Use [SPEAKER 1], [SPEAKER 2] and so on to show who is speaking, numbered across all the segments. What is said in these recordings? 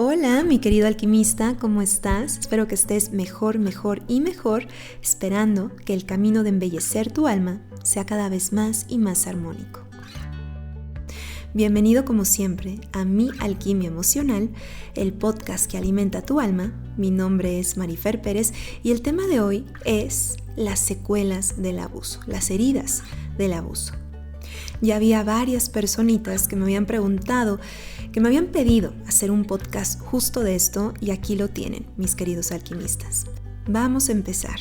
[SPEAKER 1] Hola, mi querido alquimista, ¿cómo estás? Espero que estés mejor y mejor, esperando que el camino de embellecer tu alma sea cada vez más y más armónico. Bienvenido como siempre a Mi Alquimia Emocional, el podcast que alimenta tu alma. Mi nombre es Marifer Pérez y el tema de hoy es las secuelas del abuso, las heridas del abuso. Ya había varias personitas que me habían preguntado, que me habían pedido hacer un podcast justo de esto y aquí lo tienen, mis queridos alquimistas. Vamos a empezar.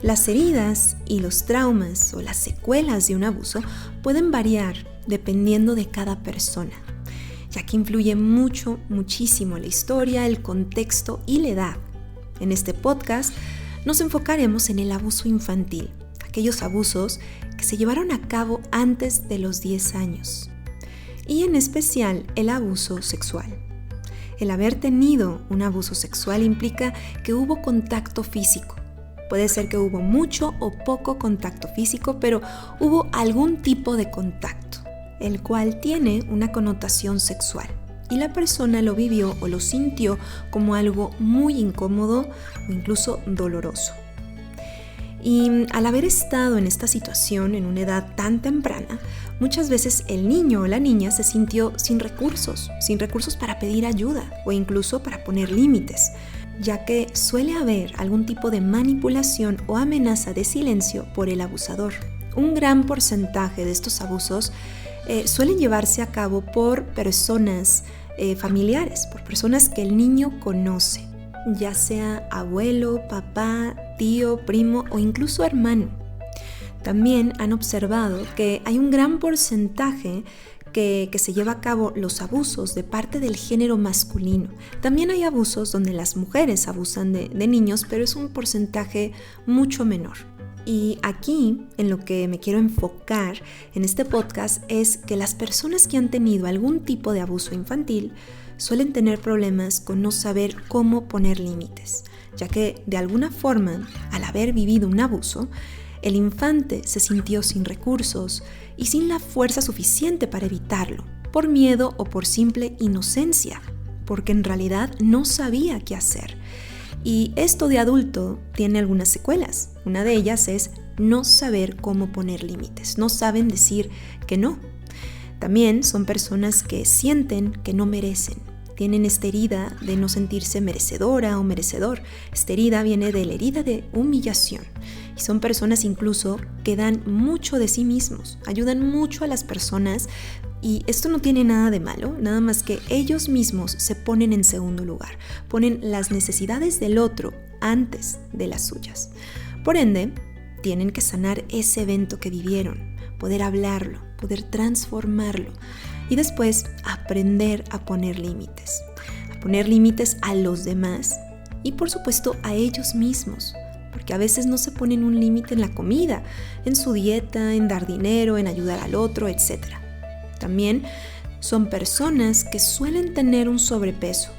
[SPEAKER 1] Las heridas y los traumas o las secuelas de un abuso pueden variar dependiendo de cada persona, ya que influye muchísimo la historia, el contexto y la edad. En este podcast nos enfocaremos en el abuso infantil, aquellos abusos que se llevaron a cabo antes de los 10 años, y en especial el abuso sexual. El haber tenido un abuso sexual implica que hubo contacto físico. Puede ser que hubo mucho o poco contacto físico, pero hubo algún tipo de contacto, el cual tiene una connotación sexual, y la persona lo vivió o lo sintió como algo muy incómodo o incluso doloroso. Y al haber estado en esta situación en una edad tan temprana, muchas veces el niño o la niña se sintió sin recursos para pedir ayuda o incluso para poner límites, ya que suele haber algún tipo de manipulación o amenaza de silencio por el abusador. Un gran porcentaje de estos abusos suelen llevarse a cabo por personas familiares, por personas que el niño conoce, ya sea abuelo, papá, tío, primo o incluso hermano. También han observado que hay un gran porcentaje que se lleva a cabo los abusos de parte del género masculino. También hay abusos donde las mujeres abusan de niños, pero es un porcentaje mucho menor. Y aquí, en lo que me quiero enfocar en este podcast, es que las personas que han tenido algún tipo de abuso infantil suelen tener problemas con no saber cómo poner límites, ya que de alguna forma, al haber vivido un abuso, el infante se sintió sin recursos y sin la fuerza suficiente para evitarlo, por miedo o por simple inocencia, porque en realidad no sabía qué hacer. Y esto de adulto tiene algunas secuelas. Una de ellas es no saber cómo poner límites, no saben decir que no. También son personas que sienten que no merecen. Tienen esta herida de no sentirse merecedora o merecedor. Esta herida viene de la herida de humillación. Y son personas incluso que dan mucho de sí mismos, ayudan mucho a las personas, y esto no tiene nada de malo, nada más que ellos mismos se ponen en segundo lugar, ponen las necesidades del otro antes de las suyas. Por ende, tienen que sanar ese evento que vivieron, poder hablarlo, poder transformarlo y después aprender a poner límites a los demás y por supuesto a ellos mismos. Porque a veces no se ponen un límite en la comida, en su dieta, en dar dinero, en ayudar al otro, etc. También son personas que suelen tener un sobrepeso.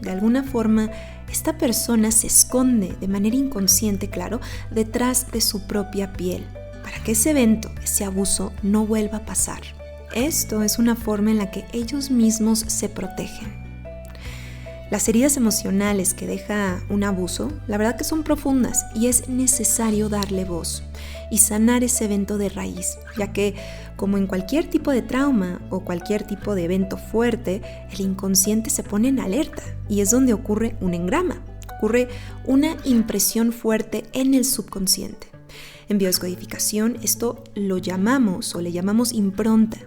[SPEAKER 1] De alguna forma, esta persona se esconde de manera inconsciente, claro, detrás de su propia piel, para que ese evento, ese abuso, no vuelva a pasar. Esto es una forma en la que ellos mismos se protegen. Las heridas emocionales que deja un abuso, la verdad que son profundas y es necesario darle voz y sanar ese evento de raíz, ya que como en cualquier tipo de trauma o cualquier tipo de evento fuerte, el inconsciente se pone en alerta y es donde ocurre un engrama, ocurre una impresión fuerte en el subconsciente. En biodescodificación esto lo llamamos o le llamamos impronta.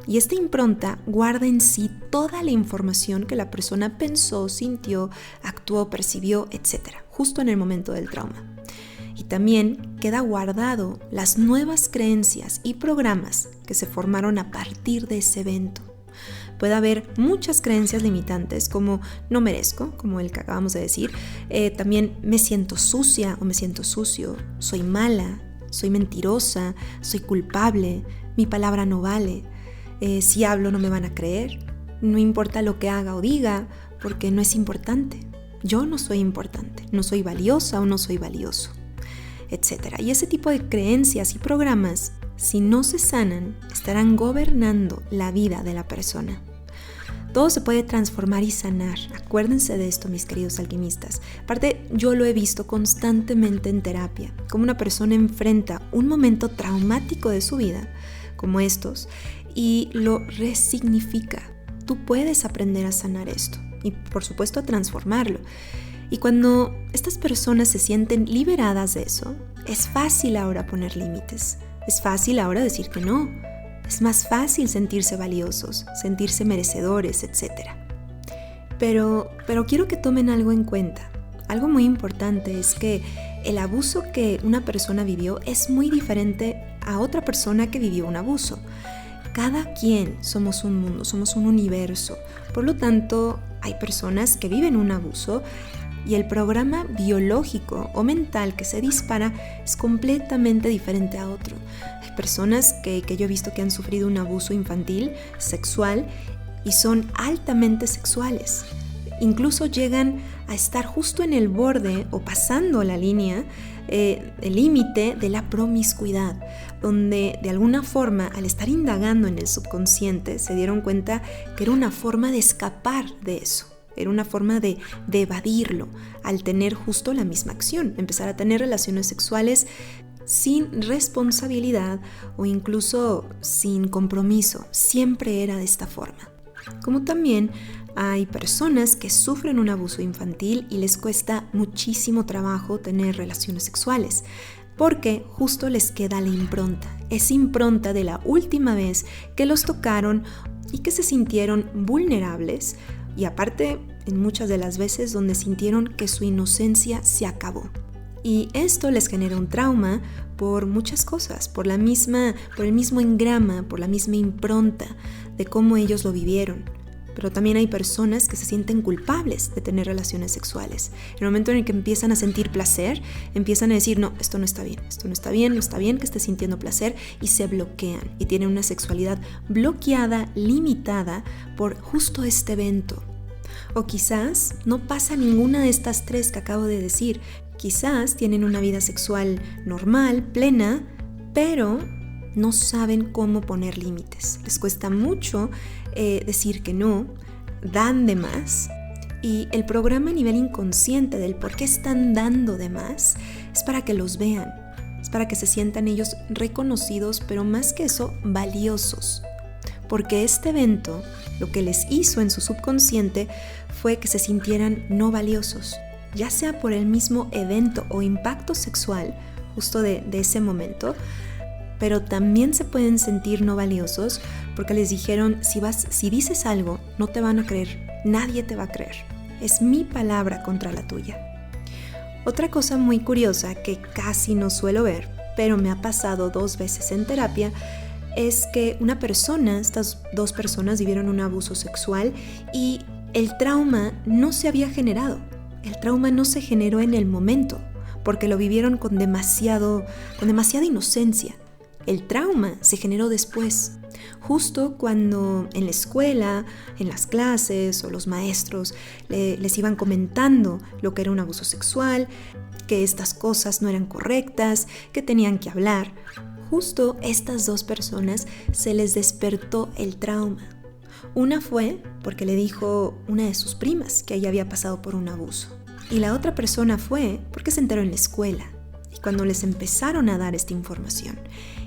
[SPEAKER 1] Y esta impronta guarda en sí toda la información que la persona pensó, sintió, actuó, percibió, etc., justo en el momento del trauma. Y también queda guardado las nuevas creencias y programas que se formaron a partir de ese evento. Puede haber muchas creencias limitantes como no merezco, como el que acabamos de decir, también me siento sucia o me siento sucio, soy mala, soy mentirosa, soy culpable, mi palabra no vale. Si hablo no me van a creer, no importa lo que haga o diga porque no es importante, yo no soy importante, no soy valiosa o no soy valioso, etc. Y ese tipo de creencias y programas, si no se sanan, estarán gobernando la vida de la persona. Todo se puede transformar y sanar. Acuérdense de esto, mis queridos alquimistas. Aparte, yo lo he visto constantemente en terapia, como una persona enfrenta un momento traumático de su vida, como estos, y lo resignifica. Tú puedes aprender a sanar esto y, por supuesto, a transformarlo. Y cuando estas personas se sienten liberadas de eso, es fácil ahora poner límites. Es fácil ahora decir que no. Es más fácil sentirse valiosos, sentirse merecedores, etc. Pero quiero que tomen algo en cuenta. Algo muy importante es que el abuso que una persona vivió es muy diferente a otra persona que vivió un abuso. Cada quien somos un mundo, somos un universo. Por lo tanto, hay personas que viven un abuso y el programa biológico o mental que se dispara es completamente diferente a otro. Hay personas que yo he visto que han sufrido un abuso infantil, sexual, y son altamente sexuales. Incluso llegan a estar justo en el borde o pasando la línea, el límite de la promiscuidad, donde de alguna forma, al estar indagando en el subconsciente, se dieron cuenta que era una forma de escapar de eso. Era una forma de evadirlo al tener justo la misma acción, empezar a tener relaciones sexuales sin responsabilidad o incluso sin compromiso. Siempre era de esta forma. Como también hay personas que sufren un abuso infantil y les cuesta muchísimo trabajo tener relaciones sexuales, porque justo les queda la impronta, esa impronta de la última vez que los tocaron y que se sintieron vulnerables, y aparte en muchas de las veces donde sintieron que su inocencia se acabó. Y esto les genera un trauma por muchas cosas, por el mismo engrama, por la misma impronta de cómo ellos lo vivieron. Pero también hay personas que se sienten culpables de tener relaciones sexuales. En el momento en el que empiezan a sentir placer, empiezan a decir, no, esto no está bien, no está bien que esté sintiendo placer, y se bloquean y tienen una sexualidad bloqueada, limitada por justo este evento. O quizás no pasa ninguna de estas tres que acabo de decir. Quizás tienen una vida sexual normal, plena, pero no saben cómo poner límites. Les cuesta mucho decir que no, dan de más. Y el programa a nivel inconsciente del por qué están dando de más es para que los vean, es para que se sientan ellos reconocidos, pero más que eso, valiosos. Porque este evento, lo que les hizo en su subconsciente fue que se sintieran no valiosos, ya sea por el mismo evento o impacto sexual justo de ese momento, pero también se pueden sentir no valiosos porque les dijeron, si dices algo, no te van a creer, nadie te va a creer, es mi palabra contra la tuya. Otra cosa muy curiosa que casi no suelo ver, pero me ha pasado 2 veces en terapia, es que estas 2 personas vivieron un abuso sexual y el trauma no se había generado. El trauma no se generó en el momento, porque lo vivieron con demasiada inocencia. El trauma se generó después, justo cuando en la escuela, en las clases o los maestros les iban comentando lo que era un abuso sexual, que estas cosas no eran correctas, que tenían que hablar. Justo estas 2 personas se les despertó el trauma. Una fue porque le dijo una de sus primas que ella había pasado por un abuso. Y la otra persona fue porque se enteró en la escuela y cuando les empezaron a dar esta información.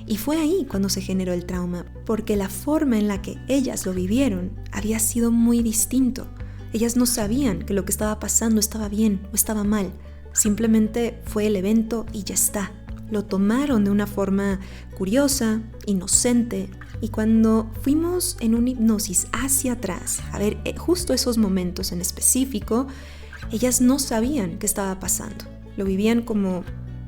[SPEAKER 1] Y fue ahí cuando se generó el trauma, porque la forma en la que ellas lo vivieron había sido muy distinto. Ellas no sabían que lo que estaba pasando estaba bien o estaba mal. Simplemente fue el evento y ya está. Lo tomaron de una forma curiosa, inocente, y cuando fuimos en una hipnosis hacia atrás, a ver justo esos momentos en específico, ellas no sabían qué estaba pasando. Lo vivían como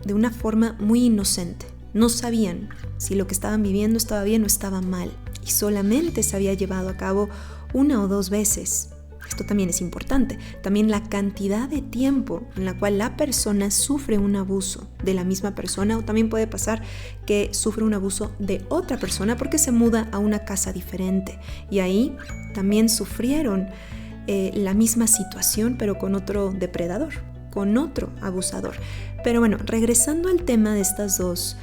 [SPEAKER 1] de una forma muy inocente. No sabían si lo que estaban viviendo estaba bien o estaba mal, y solamente se había llevado a cabo 1 o 2 veces. Esto también es importante. También la cantidad de tiempo en la cual la persona sufre un abuso de la misma persona, o también puede pasar que sufre un abuso de otra persona porque se muda a una casa diferente y ahí también sufrieron la misma situación pero con otro depredador, con otro abusador. Pero bueno, regresando al tema de estas dos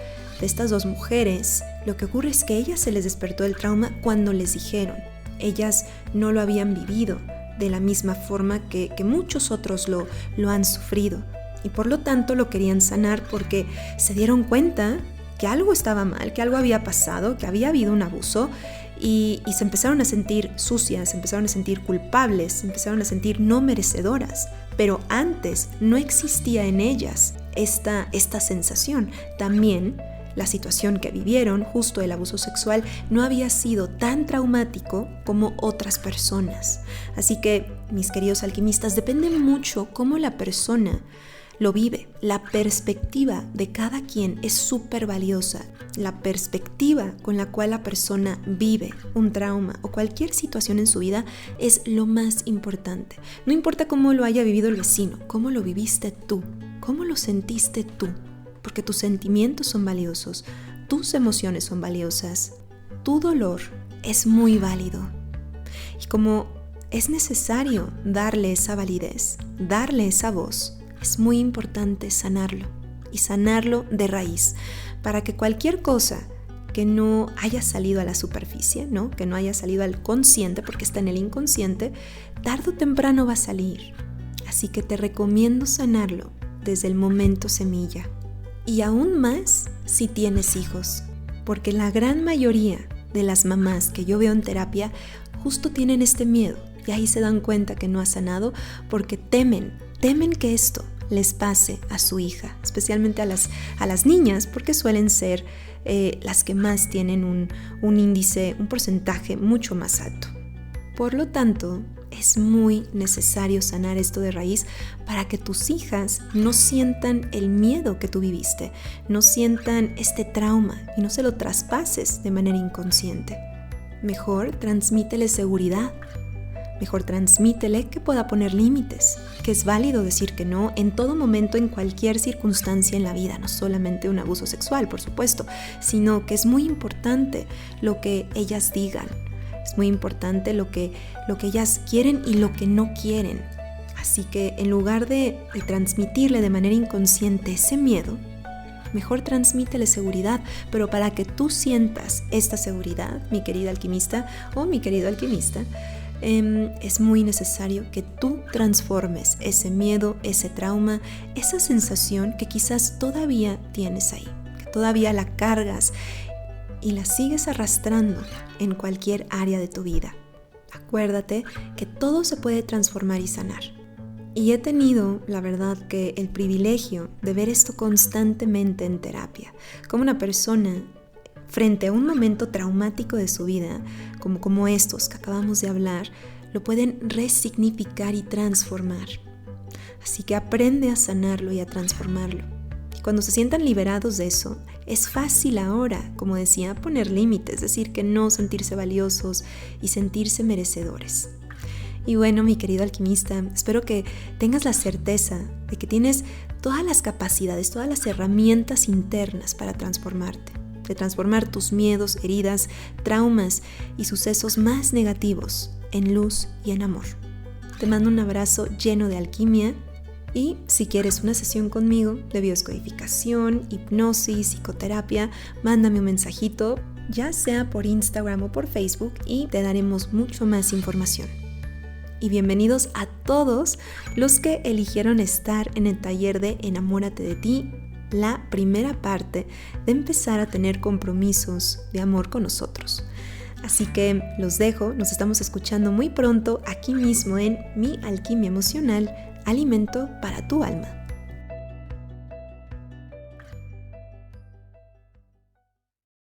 [SPEAKER 1] mujeres, lo que ocurre es que a ellas se les despertó el trauma cuando les dijeron. Ellas no lo habían vivido de la misma forma que muchos otros lo han sufrido. Y por lo tanto lo querían sanar porque se dieron cuenta que algo estaba mal, que algo había pasado, que había habido un abuso y se empezaron a sentir sucias, se empezaron a sentir culpables, se empezaron a sentir no merecedoras. Pero antes no existía en ellas esta sensación. También la situación que vivieron, justo el abuso sexual, no había sido tan traumático como otras personas. Así que, mis queridos alquimistas, depende mucho cómo la persona lo vive. La perspectiva de cada quien es súper valiosa. La perspectiva con la cual la persona vive un trauma o cualquier situación en su vida es lo más importante. No importa cómo lo haya vivido el vecino, cómo lo viviste tú, cómo lo sentiste tú, porque tus sentimientos son valiosos, tus emociones son valiosas, tu dolor es muy válido. Y como es necesario darle esa validez, darle esa voz, es muy importante sanarlo y sanarlo de raíz para que cualquier cosa que no haya salido a la superficie, ¿no? Que no haya salido al consciente, porque está en el inconsciente, tarde o temprano va a salir. Así que te recomiendo sanarlo desde el momento semilla. Y aún más si tienes hijos, porque la gran mayoría de las mamás que yo veo en terapia justo tienen este miedo y ahí se dan cuenta que no ha sanado porque temen que esto les pase a su hija, especialmente a las niñas, porque suelen ser las que más tienen un índice, un porcentaje mucho más alto. Por lo tanto, es muy necesario sanar esto de raíz para que tus hijas no sientan el miedo que tú viviste, no sientan este trauma y no se lo traspases de manera inconsciente. Mejor transmítele seguridad. Mejor transmítele que pueda poner límites, que es válido decir que no en todo momento, en cualquier circunstancia en la vida, no solamente un abuso sexual, por supuesto, sino que es muy importante lo que ellas digan, es muy importante lo que ellas quieren y lo que no quieren. Así que en lugar de transmitirle de manera inconsciente ese miedo, mejor transmítele seguridad, pero para que tú sientas esta seguridad, mi querida alquimista o mi querido alquimista, es muy necesario que tú transformes ese miedo, ese trauma, esa sensación que quizás todavía tienes ahí, que todavía la cargas y la sigues arrastrando en cualquier área de tu vida. Acuérdate que todo se puede transformar y sanar. Y he tenido, la verdad, que el privilegio de ver esto constantemente en terapia, como una persona frente a un momento traumático de su vida, como estos que acabamos de hablar, lo pueden resignificar y transformar. Así que aprende a sanarlo y a transformarlo. Y cuando se sientan liberados de eso, es fácil ahora, como decía, poner límites, decir que no, sentirse valiosos y sentirse merecedores. Y bueno, mi querido alquimista, espero que tengas la certeza de que tienes todas las capacidades, todas las herramientas internas para transformarte, de transformar tus miedos, heridas, traumas y sucesos más negativos en luz y en amor. Te mando un abrazo lleno de alquimia y si quieres una sesión conmigo de biodescodificación, hipnosis, psicoterapia, mándame un mensajito, ya sea por Instagram o por Facebook y te daremos mucho más información. Y bienvenidos a todos los que eligieron estar en el taller de Enamórate de ti, la primera parte de empezar a tener compromisos de amor con nosotros. Así que los dejo, nos estamos escuchando muy pronto aquí mismo en Mi Alquimia Emocional, alimento para tu alma.